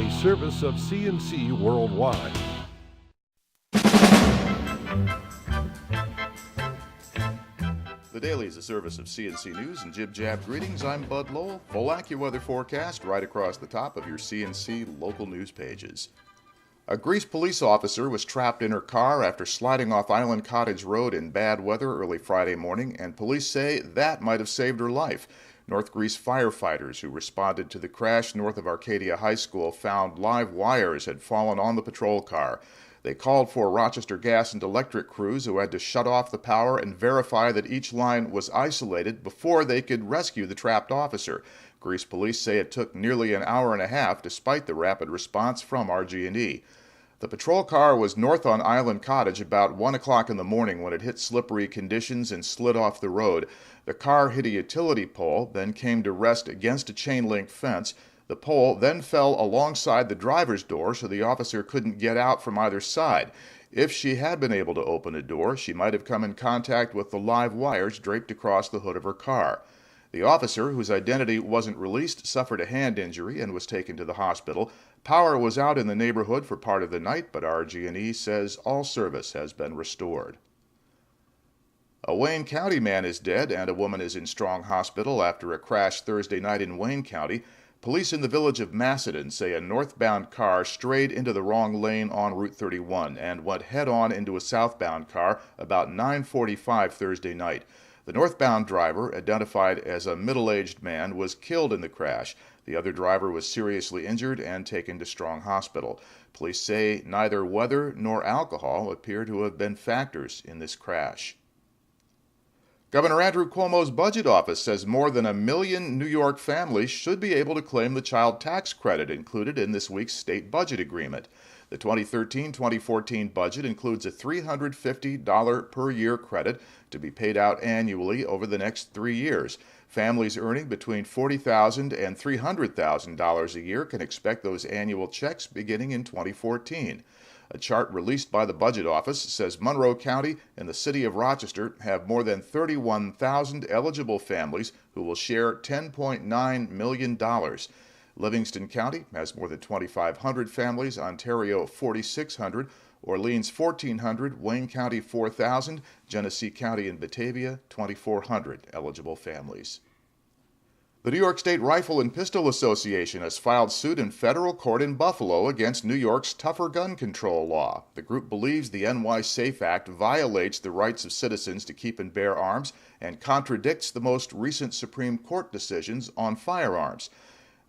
a service of CNC Worldwide. The Daily is a service of CNC News and Jib Jab Greetings. I'm Bud Lowell. Full AccuWeather forecast right across the top of your CNC local news pages. A Greece police officer was trapped in her car after sliding off Island Cottage Road in bad weather early Friday morning, and police say that might have saved her life. North Greece firefighters who responded to the crash north of Arcadia High School found live wires had fallen on the patrol car. They called for Rochester Gas and Electric crews who had to shut off the power and verify that each line was isolated before they could rescue the trapped officer. Greece police say it took nearly an hour and a half despite the rapid response from RG&E. The patrol car was north on Island Cottage about 1 o'clock in the morning when it hit slippery conditions and slid off the road. The car hit a utility pole, then came to rest against a chain-link fence. The pole then fell alongside the driver's door so the officer couldn't get out from either side. If she had been able to open a door, she might have come in contact with the live wires draped across the hood of her car. The officer, whose identity wasn't released, suffered a hand injury and was taken to the hospital. Power was out in the neighborhood for part of the night, but RG&E says all service has been restored. A Wayne County man is dead and a woman is in Strong Hospital after a crash Thursday night in Wayne County. Police in the village of Macedon say a northbound car strayed into the wrong lane on Route 31 and went head-on into a southbound car about 9:45 Thursday night. The northbound driver, identified as a middle-aged man, was killed in the crash. The other driver was seriously injured and taken to Strong Hospital. Police say neither weather nor alcohol appear to have been factors in this crash. Governor Andrew Cuomo's budget office says more than 1 million New York families should be able to claim the child tax credit included in this week's state budget agreement. The 2013-2014 budget includes a $350 per year credit to be paid out annually over the next 3 years. Families earning between $40,000 and $300,000 a year can expect those annual checks beginning in 2014. A chart released by the Budget Office says Monroe County and the city of Rochester have more than 31,000 eligible families who will share $10.9 million. Livingston County has more than 2,500 families, Ontario 4,600, Orleans 1,400, Wayne County 4,000, Genesee County and Batavia 2,400 eligible families. The New York State Rifle and Pistol Association has filed suit in federal court in Buffalo against New York's tougher gun control law. The group believes the NY SAFE Act violates the rights of citizens to keep and bear arms and contradicts the most recent Supreme Court decisions on firearms.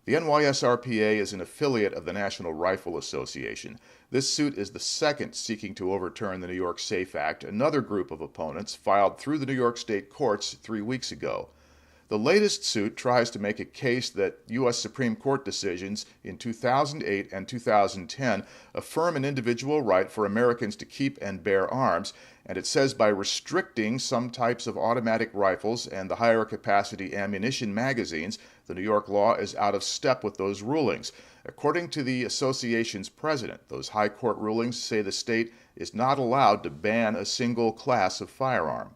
The NYSRPA is an affiliate of the National Rifle Association. This suit is the second seeking to overturn the New York SAFE Act. Another group of opponents filed through the New York State courts 3 weeks ago. The latest suit tries to make a case that U.S. Supreme Court decisions in 2008 and 2010 affirm an individual right for Americans to keep and bear arms, and it says by restricting some types of automatic rifles and the higher capacity ammunition magazines, the New York law is out of step with those rulings. According to the association's president, those high court rulings say the state is not allowed to ban a single class of firearm.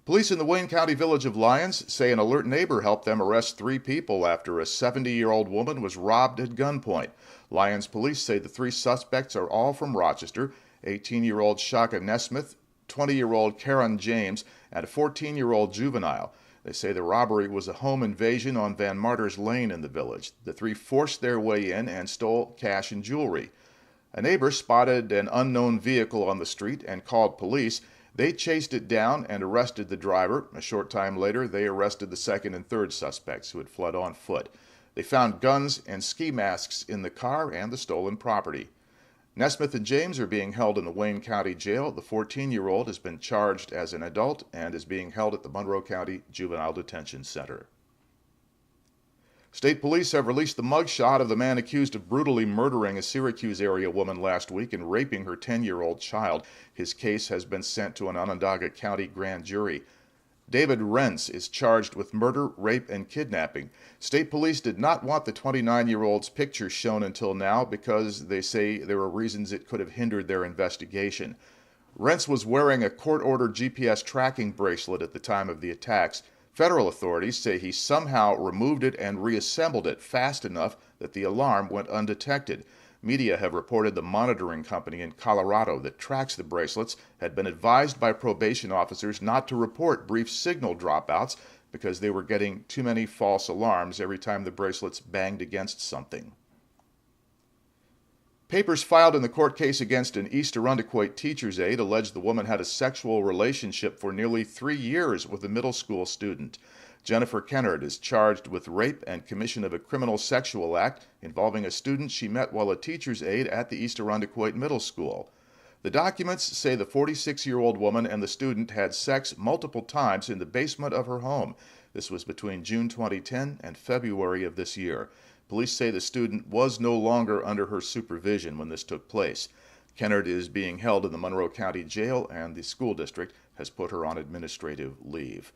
Police in the Wayne County village of Lyons say an alert neighbor helped them arrest 3 people after a 70-year-old woman was robbed at gunpoint. Lyons police say the 3 suspects are all from Rochester: 18-year-old Shaka Nesmith, 20-year-old Karen James, and a 14-year-old juvenile. They say the robbery was a home invasion on Van Marters Lane in the village. The 3 forced their way in and stole cash and jewelry. A neighbor spotted an unknown vehicle on the street and called police. They chased it down and arrested the driver. A short time later, they arrested the second and third suspects who had fled on foot. They found guns and ski masks in the car and the stolen property. Nesmith and James are being held in the Wayne County Jail. The 14-year-old has been charged as an adult and is being held at the Monroe County Juvenile Detention Center. State police have released the mugshot of the man accused of brutally murdering a Syracuse area woman last week and raping her 10-year-old child. His case has been sent to an Onondaga County grand jury. David Rentz is charged with murder, rape, and kidnapping. State police did not want the 29-year-old's picture shown until now because they say there were reasons it could have hindered their investigation. Rentz was wearing a court-ordered GPS tracking bracelet at the time of the attacks. Federal authorities say he somehow removed it and reassembled it fast enough that the alarm went undetected. Media have reported the monitoring company in Colorado that tracks the bracelets had been advised by probation officers not to report brief signal dropouts because they were getting too many false alarms every time the bracelets banged against something. Papers filed in the court case against an East Arundecoit teacher's aide allege the woman had a sexual relationship for nearly 3 years with a middle school student. Jennifer Kennard is charged with rape and commission of a criminal sexual act involving a student she met while a teacher's aide at the East Arundecoit Middle School. The documents say the 46-year-old woman and the student had sex multiple times in the basement of her home. This was between June 2010 and February of this year. Police say the student was no longer under her supervision when this took place. Kennard is being held in the Monroe County Jail, and the school district has put her on administrative leave.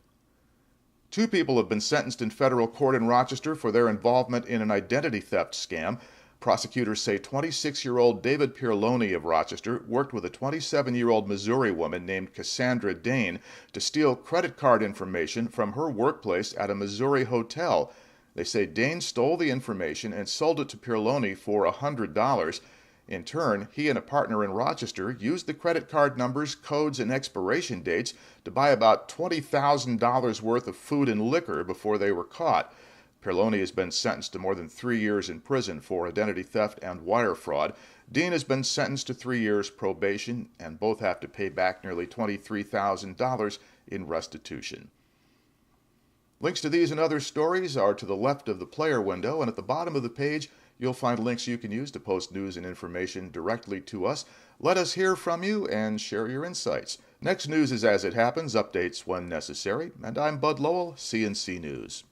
2 people have been sentenced in federal court in Rochester for their involvement in an identity theft scam. Prosecutors say 26-year-old David Pierloni of Rochester worked with a 27-year-old Missouri woman named Cassandra Dane to steal credit card information from her workplace at a Missouri hotel. They say Dane stole the information and sold it to Pierloni for $100. In turn, he and a partner in Rochester used the credit card numbers, codes, and expiration dates to buy about $20,000 worth of food and liquor before they were caught. Pierloni has been sentenced to more than 3 years in prison for identity theft and wire fraud. Dean has been sentenced to 3 years probation, and both have to pay back nearly $23,000 in restitution. Links to these and other stories are to the left of the player window, and at the bottom of the page you'll find links you can use to post news and information directly to us. Let us hear from you and share your insights. Next news is as it happens, updates when necessary, and I'm Bud Lowell, CNC News.